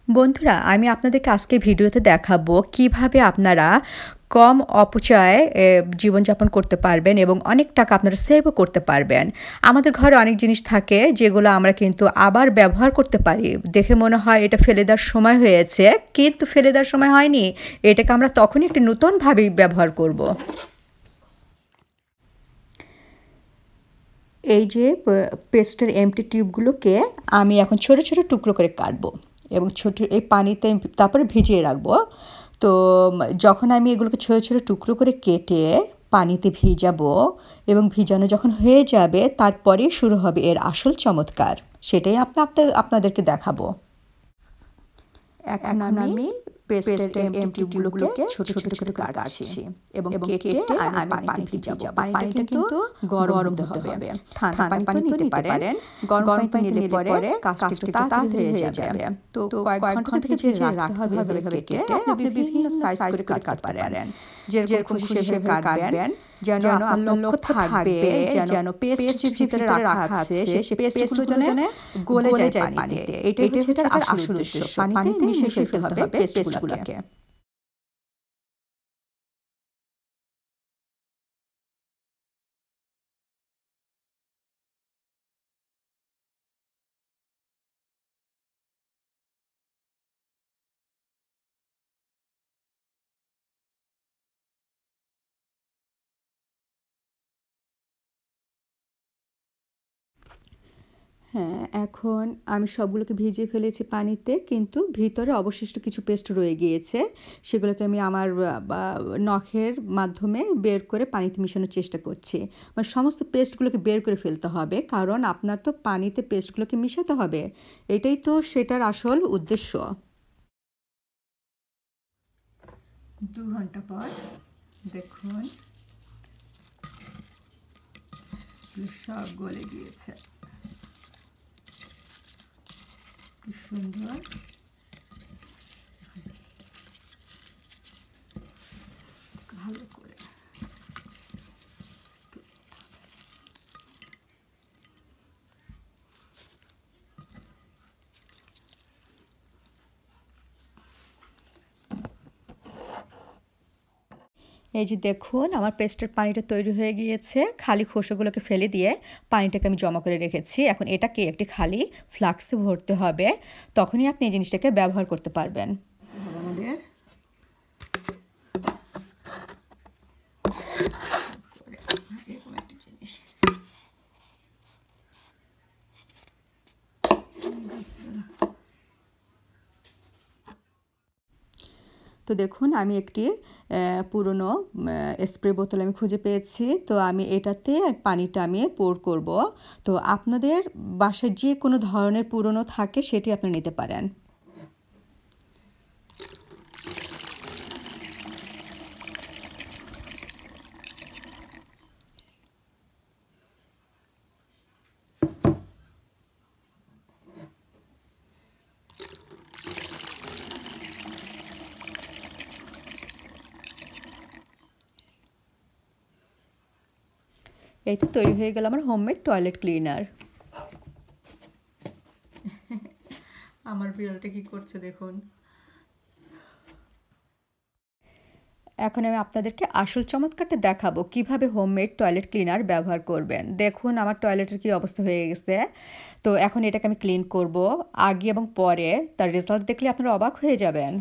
বন্ধুরা, আমি আপনাদেরকে আজকে ভিডিওতে দেখাবো কিভাবে আপনারা কম অপচয়ে জীবনযাপন করতে পারবেন এবং অনেক টাকা আপনারা সেভও করতে পারবেন। আমাদের ঘরে অনেক জিনিস থাকে যেগুলো আমরা কিন্তু আবার ব্যবহার করতে পারি। দেখে মনে হয় এটা ফেলে দেওয়ার সময় হয়েছে, কিন্তু ফেলে দেওয়ার সময় হয়নি। এটাকে আমরা তখনই একটি নতুনভাবে ব্যবহার করব। এই যে পেস্টের এমটি টিউবগুলোকে আমি এখন ছোট ছোট টুকরো করে কাটবো এবং এই পানিতে তারপরে ভিজিয়ে রাখবো। তো যখন আমি এগুলোকে ছোট ছোট টুকরো করে কেটে পানিতে ভিজাবো এবং ভিজানো যখন হয়ে যাবে তারপরেই শুরু হবে এর আসল চমৎকার। সেটাই আপনাদেরকে দেখাবো। এখন আমি পেস্টের এমটি টিউবগুলোকে ছোট ছোট করে কাটছি এবং কেটে আমি পানিতে ভিজাবো। পানিটা কিন্তু গরম হতে হবে। ঠান্ডা পানি তো নিতে পারেন। গরম পানি নিলে পরে কাজটা একটু তাড়াতাড়ি হয়ে যাবে। তো কয়েক ঘন্টা ভিজিয়ে রাখতে হবে এভাবে কেটে আপনি বিভিন্ন সাইজ করে কাটতে পারেন। যেরকম খুশি সেভাবে কাটবেন। যেন আপনার লক্ষ্য থাকবে যেন পেস্ট যে ভিতরে রাখা আছে সেই পেস্টগুলো যেন গলে যায় পানিতে। এটাই হচ্ছে তার আসল উদ্দেশ্য। পানিতে মিশিয়ে ফেলতে হবে পেস্টগুলোকে। হ্যাঁ, এখন আমি সবগুলোকে ভিজিয়ে ফেলেছি পানিতে, কিন্তু ভিতরে অবশিষ্ট কিছু পেস্ট রয়ে গিয়েছে। সেগুলোকে আমি আমার নখের মাধ্যমে বের করে পানিতে মিশানোর চেষ্টা করছি। মানে সমস্ত পেস্টগুলোকে বের করে ফেলতে হবে, কারণ আপনার তো পানিতে পেস্টগুলোকে মিশাতে হবে। এটাই তো সেটার আসল উদ্দেশ্য। 2 ঘন্টা পর দেখুন সব গলে গিয়েছে। কি সুন্দর। ভালো করে এই যে দেখুন আমার পেস্টের পানিটা তৈরি হয়ে গিয়েছে। খালি খোসাগুলোকে ফেলে দিয়ে পানিটাকে আমি জমা করে রেখেছি। এখন এটাকে একটি খালি ফ্লাস্কে ভরতে হবে, তখনই আপনি এই জিনিসটাকে ব্যবহার করতে পারবেন। আমাদের এরকম একটা জিনিস। তো দেখুন আমি একটি পুরনো স্প্রে বোতল আমি খুঁজে পেয়েছি। তো আমি এটাতে পানিটা আমি পোর করব। তো আপনাদের বাসায় যে কোনো ধরনের পুরনো থাকে সেটি আপনি নিতে পারেন। এই তো তৈরি হয়ে গেল আমার হোমমেড টয়লেট ক্লিনার। আমার বিড়ালটা কি করছে দেখুন। এখন আমি আপনাদেরকে আসল চমৎকারটা দেখাবো কিভাবে হোমমেড টয়লেট ক্লিনার ব্যবহার করবেন। দেখুন আমার টয়লেটের কি অবস্থা হয়ে গেছে। তো এখন এটাকে আমি ক্লিন করব। আগে এবং পরে তার রেজাল্ট দেখলে আপনারা অবাক হয়ে যাবেন।